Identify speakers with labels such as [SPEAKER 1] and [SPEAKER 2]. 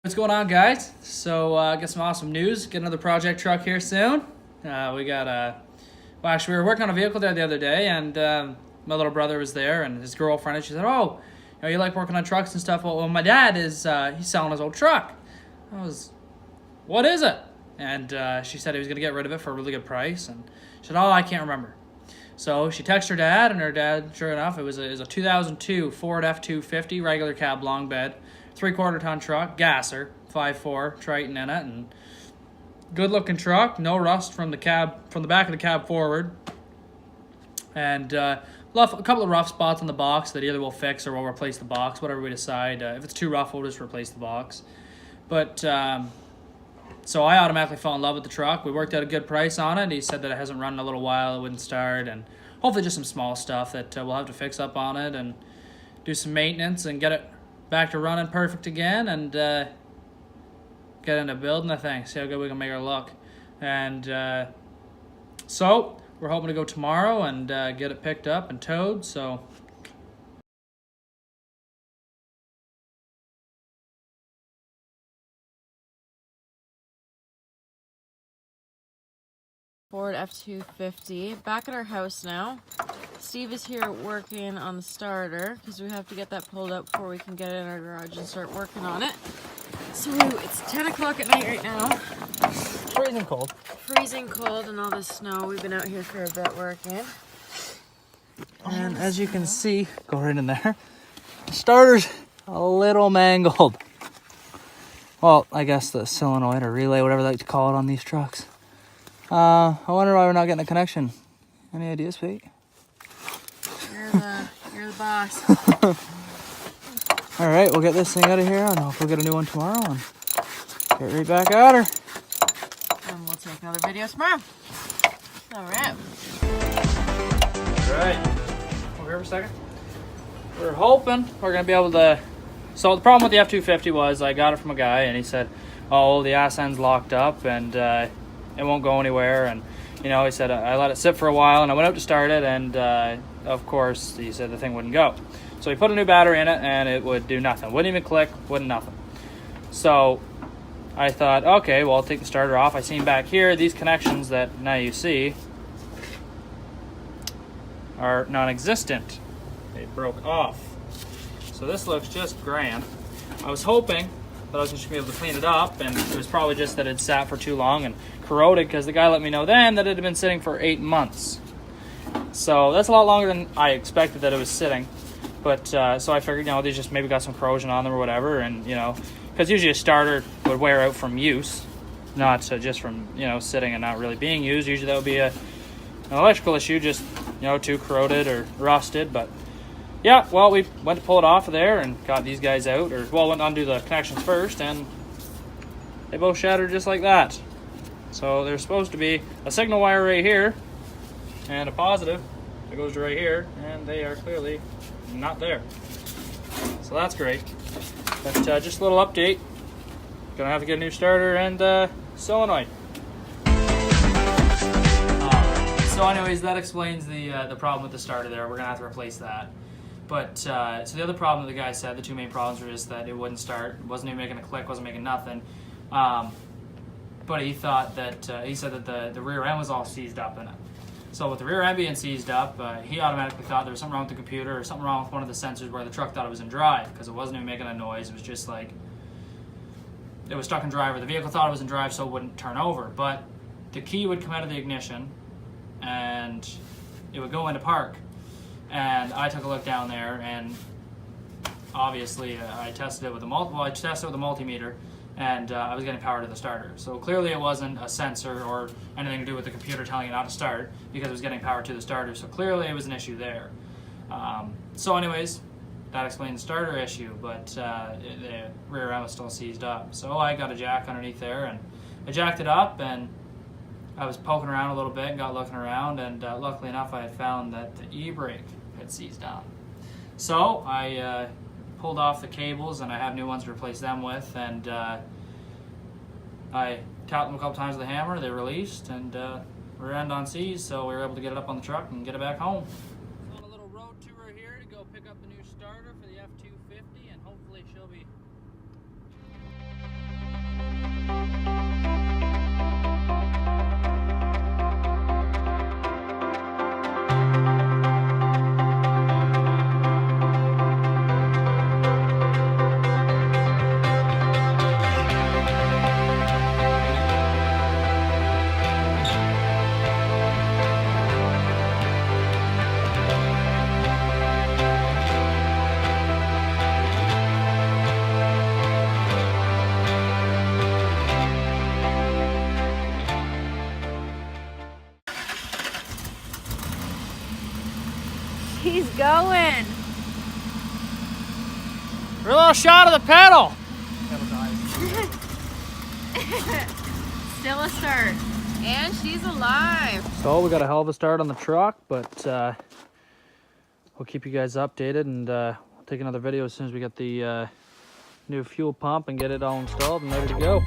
[SPEAKER 1] What's going on, guys? So, got some awesome news. Get another project truck here soon. We got well, actually, we were working on a vehicle there the other day, and my little brother was there, and his girlfriend, and she said, "Oh, you like working on trucks and stuff?" Well, my dad is he's selling his old truck. What is it? And she said he was gonna get rid of it for a really good price, and she said, "Oh, I can't remember." So she texted her dad, and her dad, sure enough, it was a 2002 Ford F-250 regular cab long bed, 3/4 ton truck, gasser, 5.4 Triton in it, and good looking truck, no rust from the back of the cab forward, and a couple of rough spots on the box that either we'll fix or we'll replace the box, whatever we decide. If it's too rough, we'll just replace the box. But so I automatically fell in love with the truck. We worked out a good price on it. He said that it hasn't run in a little while, it wouldn't start, and hopefully just some small stuff that we'll have to fix up on it and do some maintenance and get it back to running perfect again, and get into building the thing, see how good we can make her look. And so we're hoping to go tomorrow and get it picked up and towed. So
[SPEAKER 2] Ford F-250 back at our house now. Steve is here working on the starter because we have to get that pulled out before we can get it in our garage and start working on it. So it's 10 o'clock at night right now.
[SPEAKER 1] freezing cold.
[SPEAKER 2] Freezing cold and all this snow. We've been out here for a bit working.
[SPEAKER 1] And as you can see, go right in there, the starter's a little mangled. Well, I guess the solenoid or relay, whatever they like to call it on these trucks. I wonder why we're not getting a connection. Any ideas, Pete?
[SPEAKER 2] You're the boss.
[SPEAKER 1] All right, we'll get this thing out of here, and hopefully we'll get a new one tomorrow, and get right back at her.
[SPEAKER 2] And we'll take another video tomorrow. All right.
[SPEAKER 1] All right. Over here for a second. We're hoping we're gonna be able to. So the problem with the F-250 was I got it from a guy, and he said, "Oh, the ass end's locked up, and it won't go anywhere." And he said I let it sit for a while, and I went out to start it, and of course he said the thing wouldn't go. So he put a new battery in it, and it would do nothing. Wouldn't even click. Wouldn't nothing. So I thought, okay, well, I'll take the starter off. I seen back here these connections that now you see are non-existent. They broke off. So this looks just grand. I was hoping that I was just going to be able to clean it up, and it was probably just that it sat for too long and corroded, because the guy let me know then that it had been sitting for 8 months. So that's a lot longer than I expected that it was sitting. But so I figured, these just maybe got some corrosion on them or whatever, and because usually a starter would wear out from use, not just from sitting and not really being used. Usually that would be an electrical issue, just too corroded or rusted. But yeah, well, we went to pull it off of there and got these guys out, went to undo the connections first, and they both shattered just like that. So there's supposed to be a signal wire right here and a positive that goes to right here, and they are clearly not there. So that's great. But just a little update. Gonna have to get a new starter and solenoid. So anyways, that explains the problem with the starter there. We're gonna have to replace that. But so the other problem that the guy said, the two main problems were just that it wouldn't start, wasn't even making a click, wasn't making nothing. But he thought that he said that the rear end was all seized up in it. So with the rear end being seized up, he automatically thought there was something wrong with the computer or something wrong with one of the sensors where the truck thought it was in drive, because it wasn't even making a noise. It was just like it was stuck in drive, or the vehicle thought it was in drive, so it wouldn't turn over. But the key would come out of the ignition and it would go into park. And I took a look down there, and obviously I tested it with a multimeter, and I was getting power to the starter. So clearly it wasn't a sensor or anything to do with the computer telling it not to start, because it was getting power to the starter. So clearly it was an issue there. So anyways, that explained the starter issue, but the rear end was still seized up. So I got a jack underneath there, and I jacked it up, and I was poking around a little bit and got looking around, and luckily enough I had found that the e-brake had seized down. So I pulled off the cables, and I have new ones to replace them with, and I tapped them a couple times with a hammer. They released, and rear end on seized, so we were able to get it up on the truck and get it back home. On a little road tour here to go pick up the new starter for the F-250, and hopefully she'll be
[SPEAKER 2] She's going.
[SPEAKER 1] Real little shot of the pedal.
[SPEAKER 2] Still a start. And she's alive.
[SPEAKER 1] So we got a hell of a start on the truck, but we'll keep you guys updated, and we'll take another video as soon as we get the new fuel pump and get it all installed and ready to go.